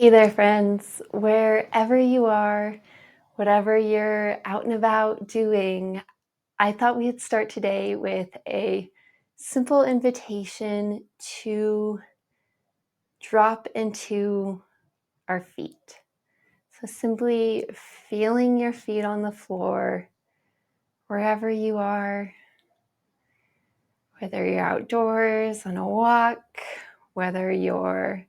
Hey there, friends. Wherever you are, whatever you're out and about doing, I thought we'd start today with a simple invitation to drop into our feet. So, simply feeling your feet on the floor, wherever you are, whether you're outdoors on a walk, whether you're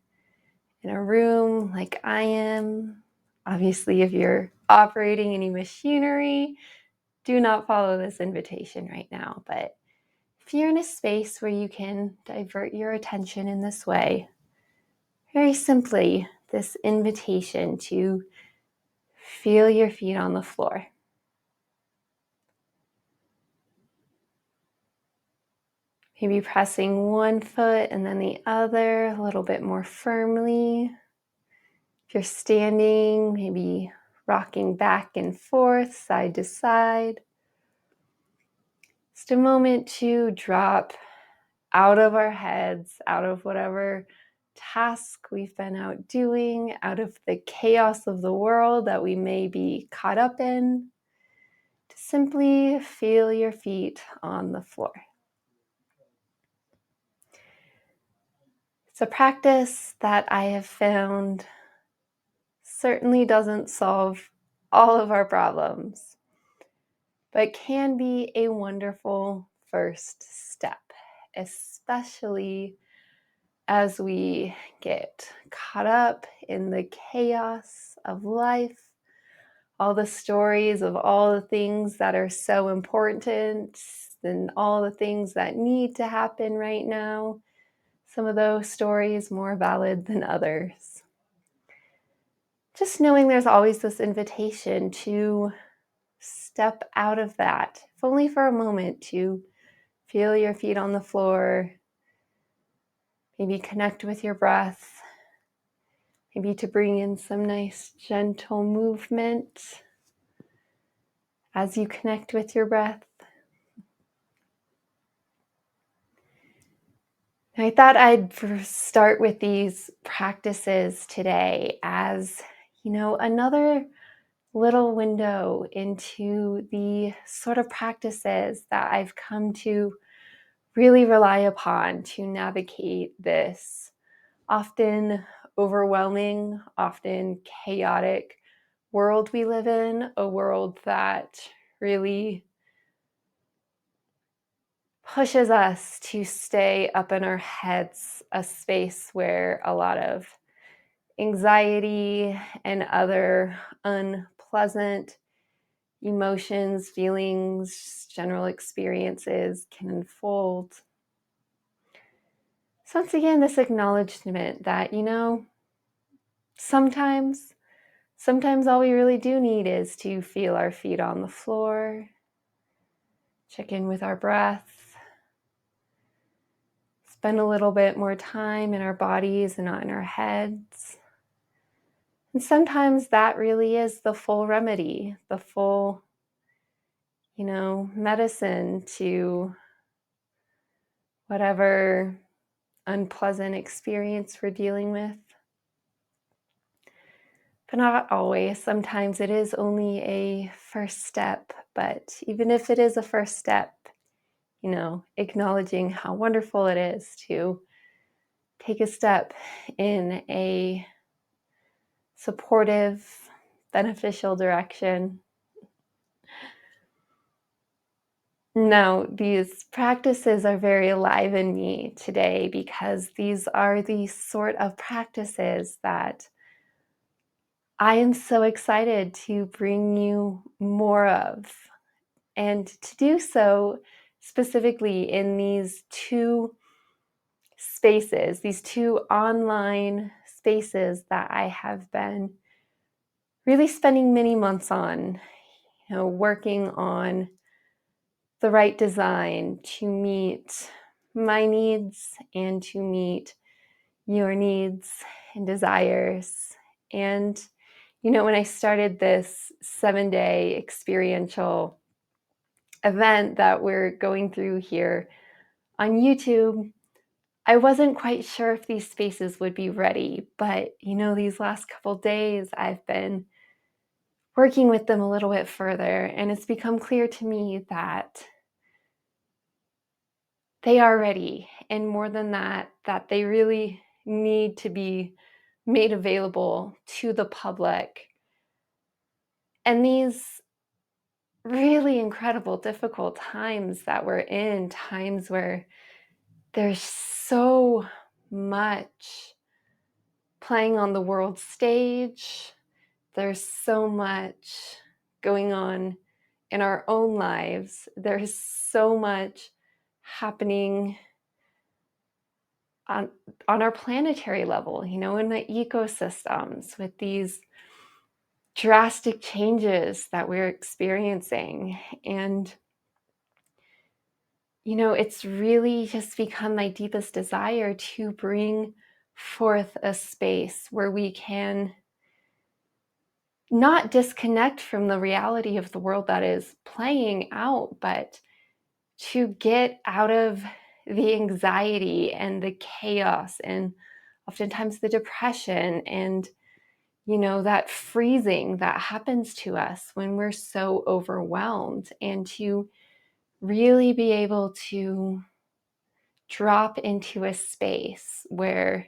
in a room like I am. Obviously, if you're operating any machinery, do not follow this invitation right now. But if you're in a space where you can divert your attention in this way, very simply, this invitation to feel your feet on the floor. Maybe pressing one foot and then the other a little bit more firmly. If you're standing, maybe rocking back and forth, side to side. Just a moment to drop out of our heads, out of whatever task we've been out doing, out of the chaos of the world that we may be caught up in, to simply feel your feet on the floor. It's a practice that I have found certainly doesn't solve all of our problems, but can be a wonderful first step, especially as we get caught up in the chaos of life, all the stories of all the things that are so important and all the things that need to happen right now. Some of those stories more valid than others. Just knowing there's always this invitation to step out of that, if only for a moment, to feel your feet on the floor, maybe connect with your breath, maybe to bring in some nice gentle movement as you connect with your breath. I thought I'd start with these practices today as, another little window into the sort of practices that I've come to really rely upon to navigate this often overwhelming, often chaotic world we live in, a world that really pushes us to stay up in our heads, a space where a lot of anxiety and other unpleasant emotions, feelings, general experiences can unfold. So once again, this acknowledgement that, sometimes all we really do need is to feel our feet on the floor, check in with our breath, spend a little bit more time in our bodies and not in our heads. And sometimes that really is the full remedy, the full, medicine to whatever unpleasant experience we're dealing with. But not always. Sometimes it is only a first step. But even if it is a first step, acknowledging how wonderful it is to take a step in a supportive, beneficial direction. Now, these practices are very alive in me today because these are the sort of practices that I am so excited to bring you more of, and to do so specifically in these two spaces, these two online spaces that I have been really spending many months on, working on the right design to meet my needs and to meet your needs and desires. And, when I started this 7-day experiential event that we're going through here on YouTube, I wasn't quite sure if these spaces would be ready, but these last couple days I've been working with them a little bit further, and it's become clear to me that they are ready, and more than that, that they really need to be made available to the public. And these really incredible, difficult times that we're in, times where there's so much playing on the world stage, there's so much going on in our own lives, there's so much happening on our planetary level, in the ecosystems, with these drastic changes that we're experiencing. And it's really just become my deepest desire to bring forth a space where we can not disconnect from the reality of the world that is playing out, but to get out of the anxiety and the chaos and oftentimes the depression and that freezing that happens to us when we're so overwhelmed, and to really be able to drop into a space where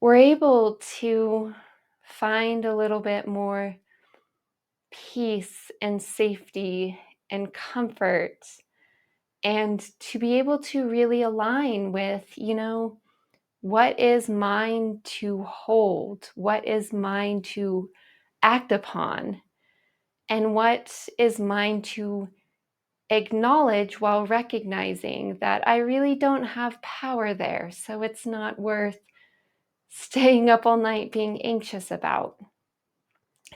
we're able to find a little bit more peace and safety and comfort, and to be able to really align with, what is mine to hold, what is mine to act upon, and what is mine to acknowledge while recognizing that I really don't have power there. So it's not worth staying up all night being anxious about.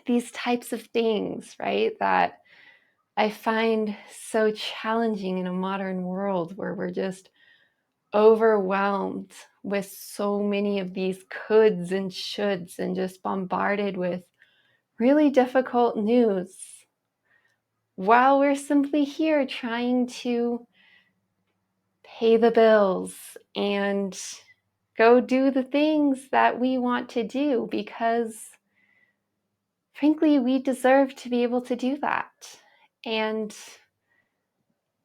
These types of things, right, that I find so challenging in a modern world where we're just overwhelmed with so many of these coulds and shoulds and just bombarded with really difficult news, while we're simply here trying to pay the bills and go do the things that we want to do, because frankly, we deserve to be able to do that. And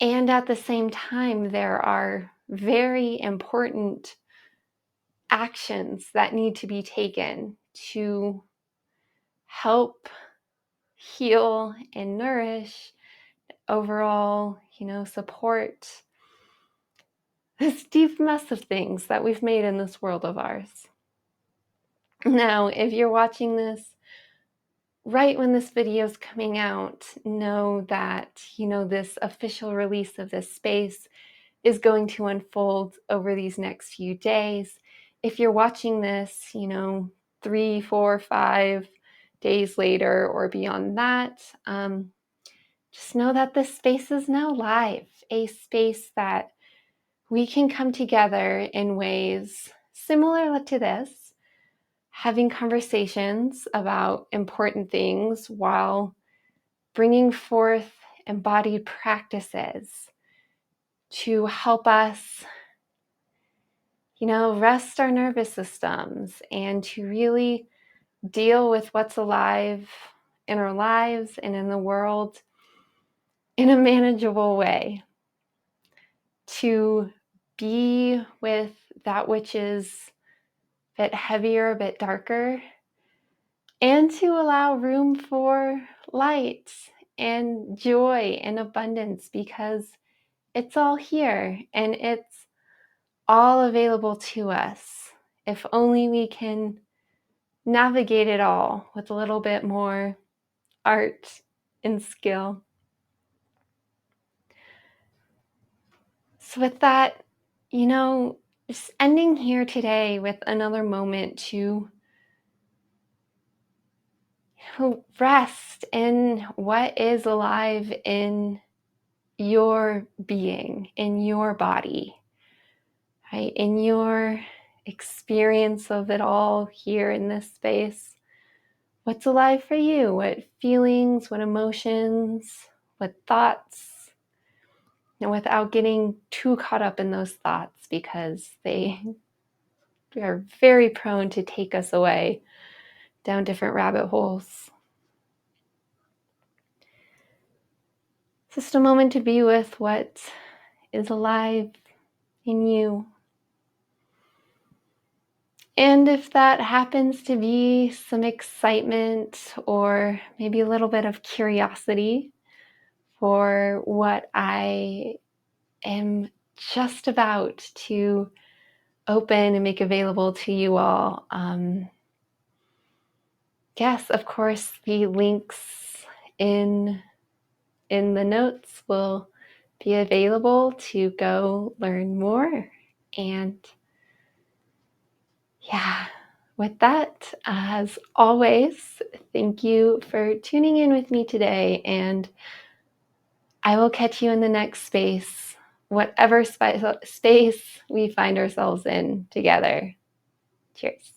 at the same time, there are very important actions that need to be taken to help heal and nourish, overall, support this deep mess of things that we've made in this world of ours. Now, if you're watching this right when this video is coming out, know that, this official release of this space is going to unfold over these next few days. If you're watching this, 3, 4, 5 days later or beyond that, just know that this space is now live, a space that we can come together in ways similar to this, having conversations about important things while bringing forth embodied practices to help us, rest our nervous systems and to really deal with what's alive in our lives and in the world in a manageable way, to be with that which is a bit heavier, a bit darker, and to allow room for light and joy and abundance, because it's all here and it's all available to us if only we can navigate it all with a little bit more art and skill. So with that, just ending here today with another moment to rest in what is alive in your being, in your body, right? In your experience of it all here in this space. What's alive for you? What feelings, what emotions, what thoughts? and without getting too caught up in those thoughts because they are very prone to take us away down different rabbit holes. Just a moment to be with what is alive in you. And if that happens to be some excitement or maybe a little bit of curiosity for what I am just about to open and make available to you all, yes, of course, the links in the notes will be available to go learn more. And yeah, with that, as always, thank you for tuning in with me today, and I will catch you in the next space, whatever space we find ourselves in together. Cheers.